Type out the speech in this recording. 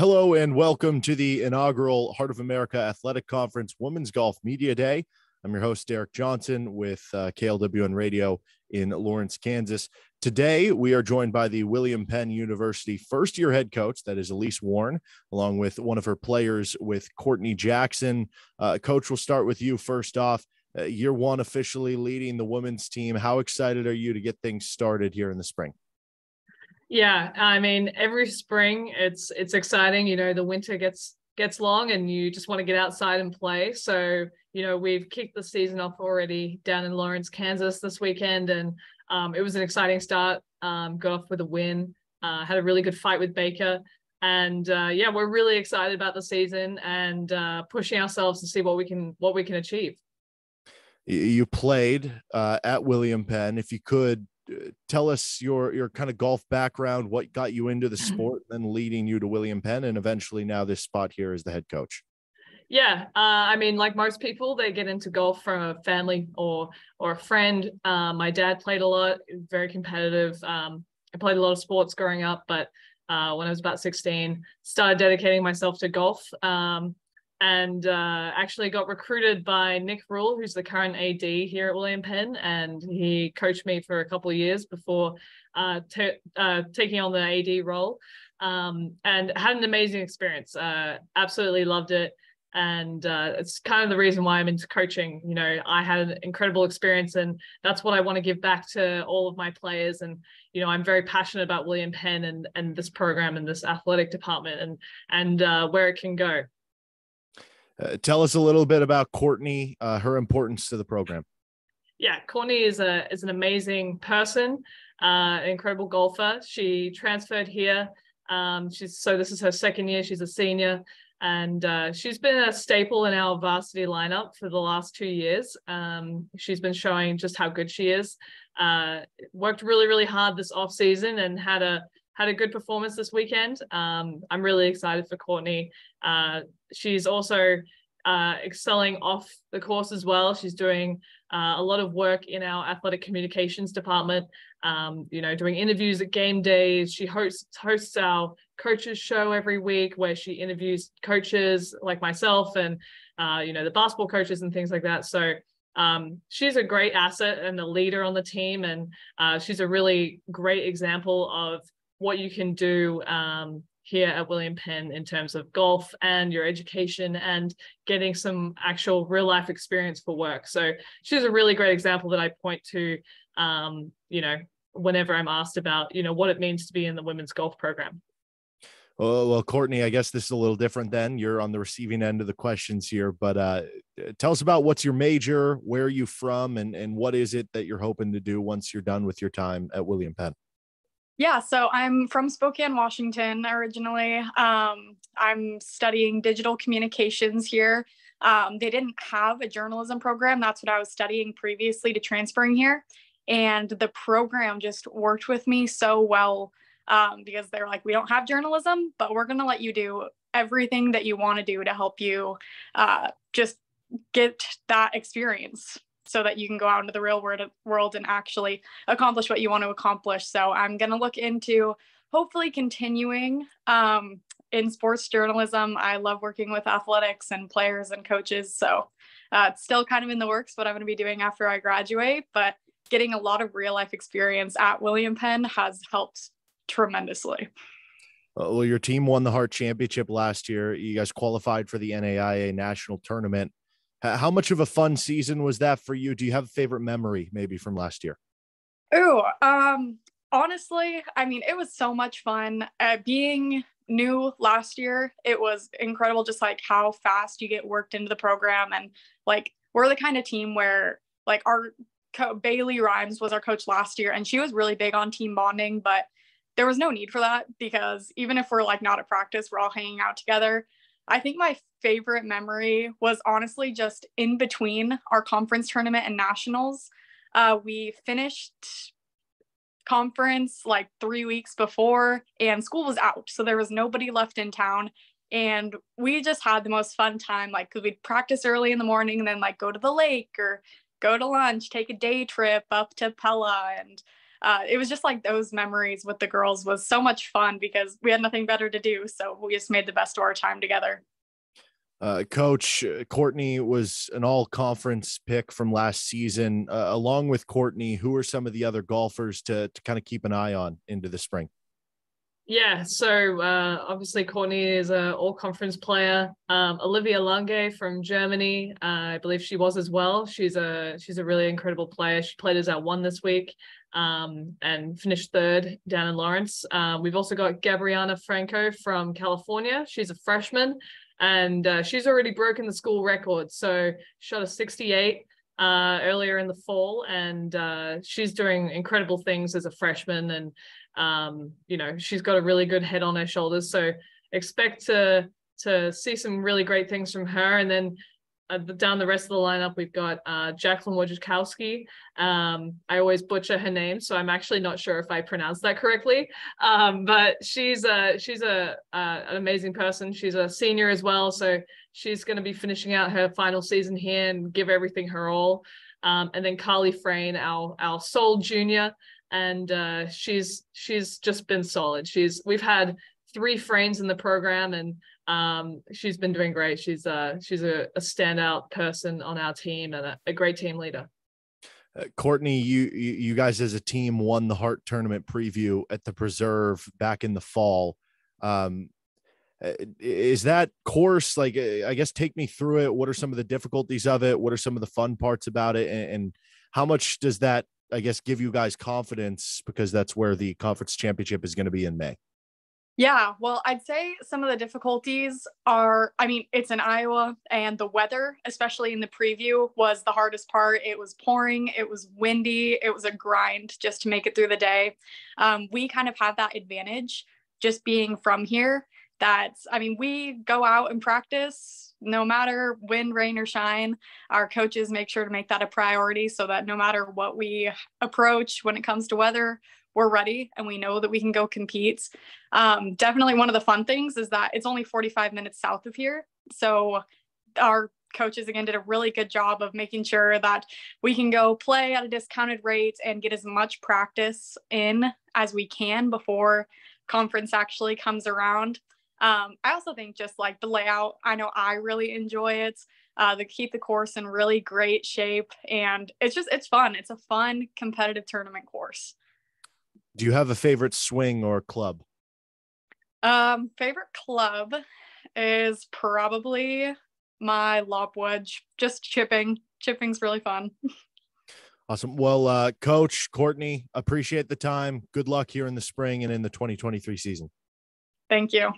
Hello and welcome to the inaugural Heart of America Athletic Conference Women's Golf Media Day. I'm your host, Derek Johnson with KLWN Radio in Lawrence, Kansas. Today, we are joined by the William Penn University first-year head coach, that is Elise Warren, along with one of her players with Courtney Jackson. Coach, we'll start with you first off. Year one officially leading the women's team. How excited are you to get things started here in the spring? Yeah, I mean, every spring it's exciting. You know, the winter gets long and you just want to get outside and play. So, you know, we've kicked the season off already down in Lawrence, Kansas this weekend. And it was an exciting start. Got off with a win, had a really good fight with Baker. And yeah, we're really excited about the season and pushing ourselves to see what we can achieve. You played at William Penn. If you could, tell us your kind of golf background, what got you into the sport, then leading you to William Penn, and eventually now this spot here as the head coach. Yeah, I mean, like most people, they get into golf from a family or a friend. My dad played a lot, very competitive. I played a lot of sports growing up, but when I was about 16, started dedicating myself to golf. And actually got recruited by Nick Rule, who's the current AD here at William Penn, and he coached me for a couple of years before taking on the AD role, and had an amazing experience. Absolutely loved it, and it's kind of the reason why I'm into coaching. You know, I had an incredible experience, and that's what I want to give back to all of my players. And you know, I'm very passionate about William Penn and this program and this athletic department and where it can go. Tell us a little bit about Courtney, her importance to the program. Yeah, Courtney is an amazing person, an incredible golfer. She transferred here. So this is her second year. She's a senior, and she's been a staple in our varsity lineup for the last 2 years. She's been showing just how good she is. Worked really, really hard this off season and had a good performance this weekend. I'm really excited for Courtney. She's also excelling off the course as well. She's doing a lot of work in our athletic communications department, you know, doing interviews at game days. She hosts our coaches show every week where she interviews coaches like myself and, you know, the basketball coaches and things like that. So she's a great asset and a leader on the team. And she's a really great example of what you can do here at William Penn in terms of golf and your education and getting some actual real life experience for work. So she's a really great example that I point to, you know, whenever I'm asked about, you know, what it means to be in the women's golf program. Well, Courtney, I guess this is a little different then. You're on the receiving end of the questions here, but tell us about what's your major, where are you from, and what is it that you're hoping to do once you're done with your time at William Penn? Yeah, so I'm from Spokane, Washington originally. I'm studying digital communications here. They didn't have a journalism program. That's what I was studying previously to transferring here. And the program just worked with me so well because they're like, we don't have journalism, but we're going to let you do everything that you want to do to help you just get that experience, so that you can go out into the real world and actually accomplish what you want to accomplish. So I'm going to look into hopefully continuing in sports journalism. I love working with athletics and players and coaches. So it's still kind of in the works what I'm going to be doing after I graduate, but getting a lot of real life experience at William Penn has helped tremendously. Well, your team won the Hart Championship last year. You guys qualified for the NAIA National Tournament. How much of a fun season was that for you? Do you have a favorite memory maybe from last year? Honestly, I mean, it was so much fun. Being new last year, it was incredible just like how fast you get worked into the program. And like, we're the kind of team where like Bailey Rhymes was our coach last year, and she was really big on team bonding, but there was no need for that because even if we're like not at practice, we're all hanging out together. I think my favorite memory was honestly just in between our conference tournament and nationals. We finished conference like 3 weeks before and school was out. So there was nobody left in town. And we just had the most fun time, like, because we'd practice early in the morning and then like go to the lake or go to lunch, take a day trip up to Pella. And it was just like those memories with the girls was so much fun because we had nothing better to do. So we just made the best of our time together. Coach, Courtney was an all-conference pick from last season. Along with Courtney, who are some of the other golfers to kind of keep an eye on into the spring? Yeah, so obviously Courtney is an all-conference player. Olivia Lange from Germany, I believe she was as well. She's a really incredible player. She played as our one this week and finished third down in Lawrence. We've also got Gabriana Franco from California. She's a freshman. And she's already broken the school record. So shot a 68 earlier in the fall, and she's doing incredible things as a freshman. And she's got a really good head on her shoulders. So expect to see some really great things from her. And then down the rest of the lineup, we've got Jacqueline Wojciechowski. I always butcher her name, so I'm actually not sure if I pronounced that correctly. But she's an amazing person. She's a senior as well, so she's going to be finishing out her final season here and give everything her all. And then Carly Frayne, our sole junior, and she's just been solid. We've had 3 Fraynes in the program, and she's been doing great. She's a standout person on our team and a great team leader. Courtney, you guys as a team won the Hart Tournament preview at the Preserve back in the fall. Is that course, like, I guess, take me through it. What are some of the difficulties of it? What are some of the fun parts about it? And how much does that, I guess, give you guys confidence, because that's where the conference championship is going to be in May? Yeah, well, I'd say some of the difficulties are, it's in Iowa, and the weather, especially in the preview, was the hardest part. It was pouring, it was windy, it was a grind just to make it through the day. We kind of have that advantage just being from here. We go out and practice no matter wind, rain, or shine. Our coaches make sure to make that a priority so that no matter what we approach when it comes to weather, we're ready and we know that we can go compete. Definitely one of the fun things is that it's only 45 minutes south of here. So our coaches, again, did a really good job of making sure that we can go play at a discounted rate and get as much practice in as we can before conference actually comes around. I also think just like the layout, I know I really enjoy it. They keep the course in really great shape, and it's fun. It's a fun competitive tournament course. Do you have a favorite swing or club? Favorite club is probably my lob wedge. Just chipping. Chipping's really fun. Awesome. Well, Coach Courtney, appreciate the time. Good luck here in the spring and in the 2023 season. Thank you.